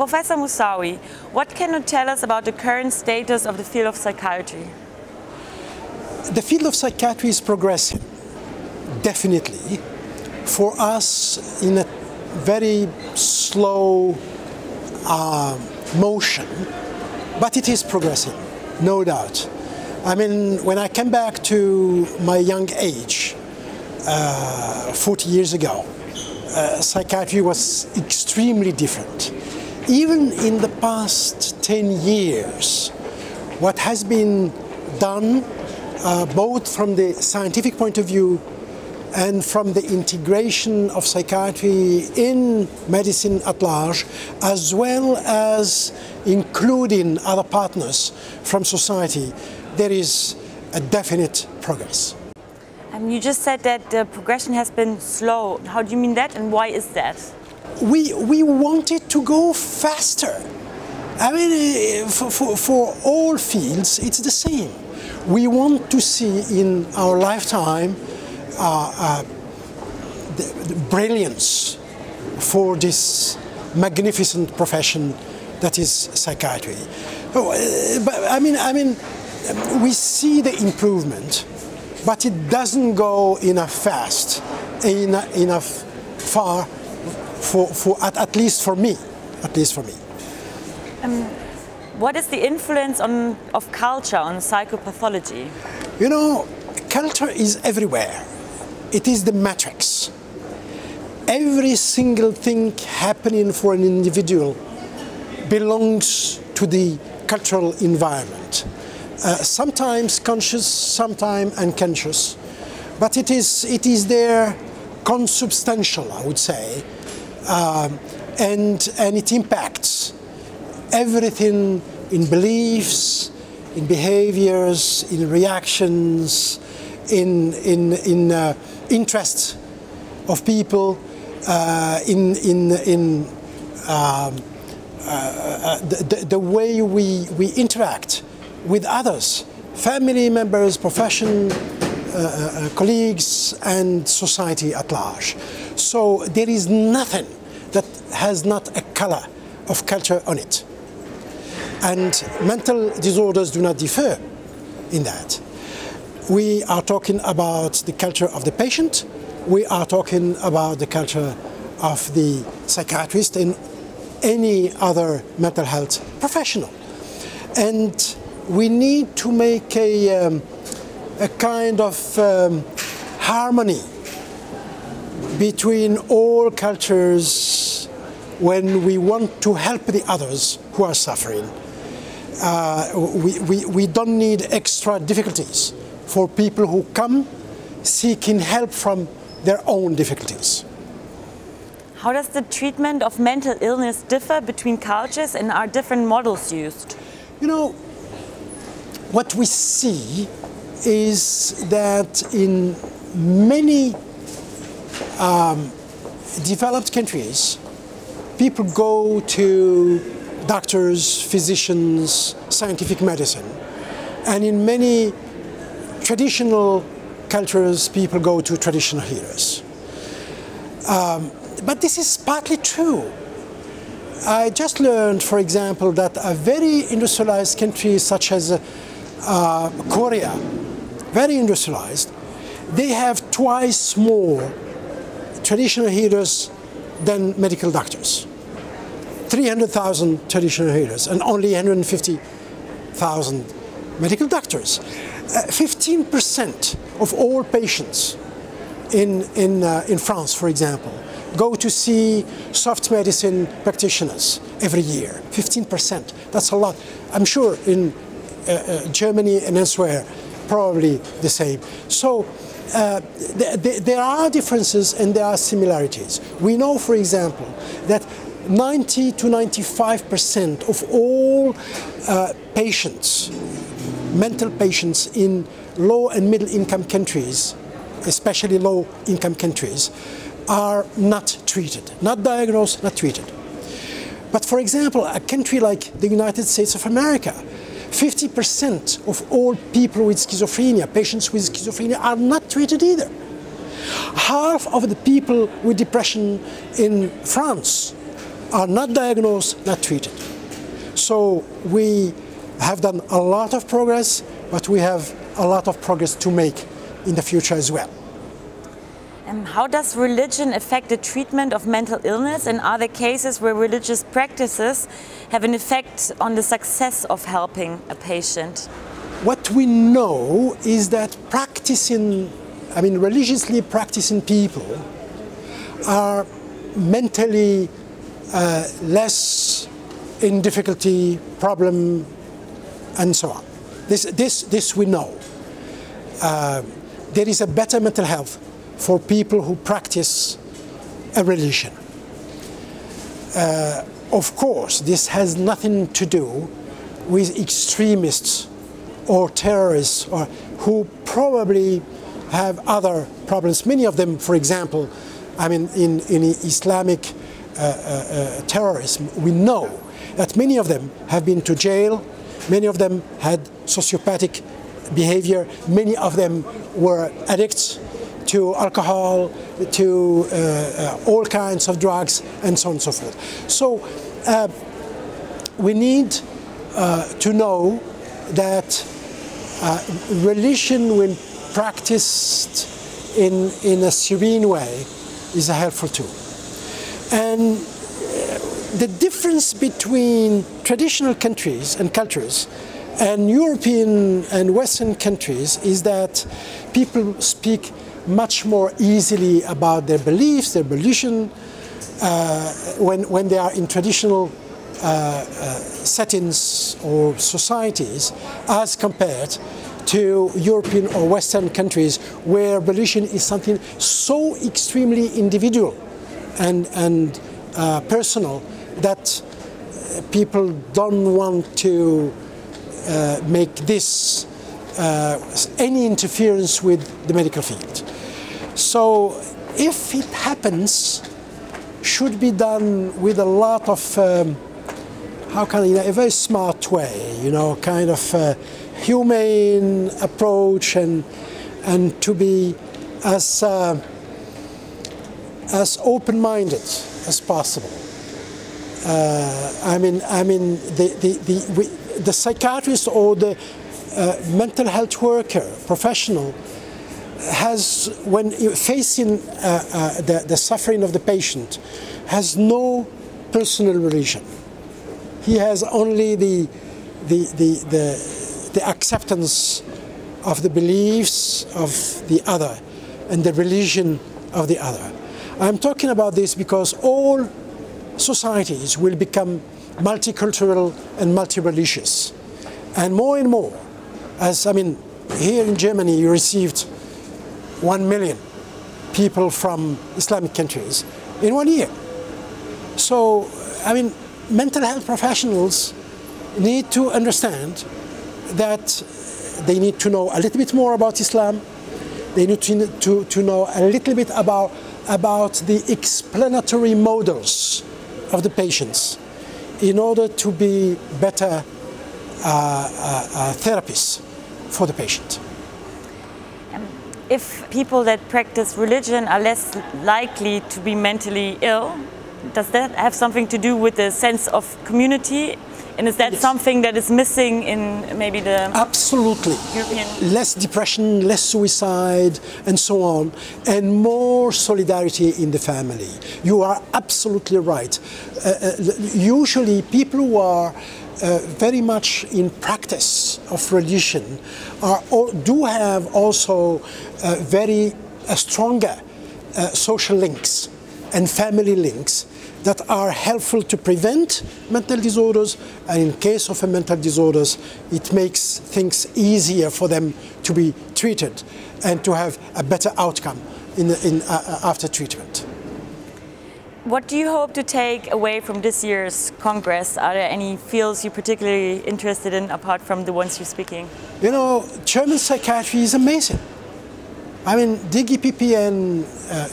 Professor Moussaoui, what can you tell us about the current status of the field of psychiatry? The field of psychiatry is progressing, definitely. For us, in a very slow motion, but it is progressing, no doubt. I mean, when I came back to my young age, 40 years ago, psychiatry was extremely different. Even in the past 10 years, what has been done, both from the scientific point of view and from the integration of psychiatry in medicine at large, as well as including other partners from society, there is a definite progress. You just said that the progression has been slow. How do you mean that, and why is that? We want it to go faster. I mean, for all fields, it's the same. We want to see in our lifetime the brilliance for this magnificent profession that is psychiatry. But I mean, we see the improvement, but it doesn't go enough fast, enough far, at least for me. What is the influence of culture on psychopathology? You know, culture is everywhere. It is the matrix. Every single thing happening for an individual belongs to the cultural environment. Sometimes conscious, sometimes unconscious, but it is there consubstantial, I would say, and it impacts everything in beliefs, in behaviors, in reactions, in interests of people, the way we interact with others, family members, profession, colleagues, and society at large. So there is nothing that has not a color of culture on it. And mental disorders do not differ in that. We are talking about the culture of the patient, we are talking about the culture of the psychiatrist and any other mental health professional. And we need to make a kind of harmony between all cultures when we want to help the others who are suffering. We don't need extra difficulties for people who come seeking help from their own difficulties. How does the treatment of mental illness differ between cultures, and are different models used? You know, what we see is that in many developed countries, people go to doctors, physicians, scientific medicine, and in many traditional cultures, people go to traditional healers. But this is partly true. I just learned, for example, that a very industrialized country such as Korea, very industrialized, they have twice more traditional healers than medical doctors. 300,000 traditional healers and only 150,000 medical doctors. 15% of all patients in France, for example, go to see soft medicine practitioners every year. 15%, that's a lot. I'm sure in Germany and elsewhere, probably the same. So there are differences and there are similarities. We know, for example, that 90 to 95% of all patients, mental patients in low and middle income countries, especially low income countries, are not treated, not diagnosed, not treated. But for example, a country like the United States of America, 50% of all people with schizophrenia, patients with schizophrenia, are not treated either. Half of the people with depression in France are not diagnosed, not treated. So we have done a lot of progress, but we have a lot of progress to make in the future as well. How does religion affect the treatment of mental illness, and are there cases where religious practices have an effect on the success of helping a patient? What we know is that religiously practicing people are mentally less in difficulty, problem, and so on. This we know. There is a better mental health for people who practice a religion. Of course, this has nothing to do with extremists or terrorists or who probably have other problems. Many of them, for example, in Islamic terrorism, we know that many of them have been to jail, many of them had sociopathic behavior, many of them were addicts to alcohol, to all kinds of drugs, and so on and so forth. So we need to know that religion, when practiced in a serene way, is a helpful tool. And the difference between traditional countries and cultures and European and Western countries is that people speak much more easily about their beliefs, their religion, when they are in traditional settings or societies, as compared to European or Western countries where religion is something so extremely individual and personal that people don't want to make this any interference with the medical field. So if it happens, should be done with a lot of, a very smart way, kind of humane approach, and to be as open-minded as possible. The psychiatrist or the mental health worker, professional, has, when facing the suffering of the patient, has no personal religion. He has only the acceptance of the beliefs of the other and the religion of the other. I'm talking about this because all societies will become multicultural and multi-religious. And more, as here in Germany you received 1 million people from Islamic countries in 1 year. So, mental health professionals need to understand that they need to know a little bit more about Islam. They need to know a little bit about the explanatory models of the patients in order to be better therapists for the patient. If people that practice religion are less likely to be mentally ill, does that have something to do with the sense of community? And is that something that is missing in maybe the Absolutely. European? Less depression, less suicide, and so on, and more solidarity in the family. You are absolutely right. Usually people who are very much in practice of religion do have also very stronger social links and family links that are helpful to prevent mental disorders, and in case of a mental disorders, it makes things easier for them to be treated and to have a better outcome after treatment. What do you hope to take away from this year's Congress? Are there any fields you're particularly interested in apart from the ones you're speaking? German psychiatry is amazing. DGPPN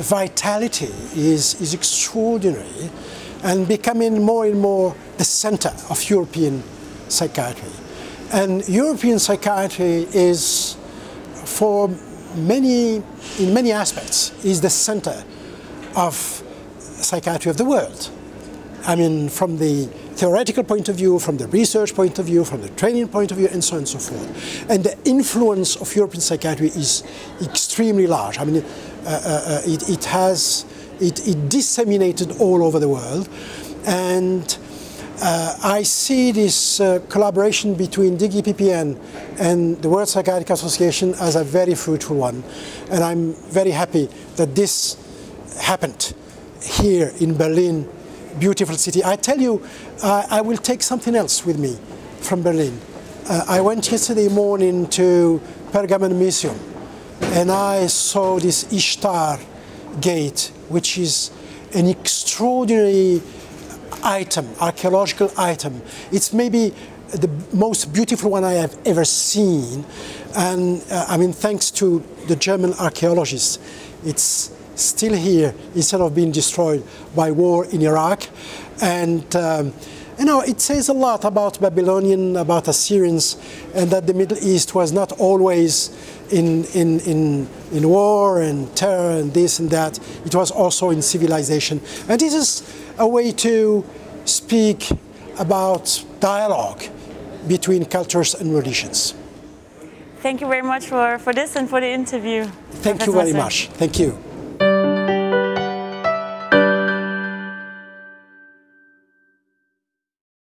vitality is extraordinary and becoming more and more the center of European psychiatry. And European psychiatry is, in many aspects, is the center of psychiatry of the world. I mean, from the theoretical point of view, from the research point of view, from the training point of view, and so on and so forth. And the influence of European psychiatry is extremely large. I mean, it disseminated all over the world. And I see this collaboration between DGPPN and the World Psychiatric Association as a very fruitful one. And I'm very happy that this happened here in Berlin, beautiful city. I tell you, I will take something else with me from Berlin. I went yesterday morning to Pergamon Museum and I saw this Ishtar gate, which is an extraordinary item, archaeological item. It's maybe the most beautiful one I have ever seen. And I mean, thanks to the German archaeologists, it's still here instead of being destroyed by war in Iraq. And you know, it says a lot about Babylonian, about Assyrians, and that the Middle East was not always in war and terror and this and that. It was also in civilization. And this is a way to speak about dialogue between cultures and religions. Thank you very much for this and for the interview. Thank you very much. Thank you.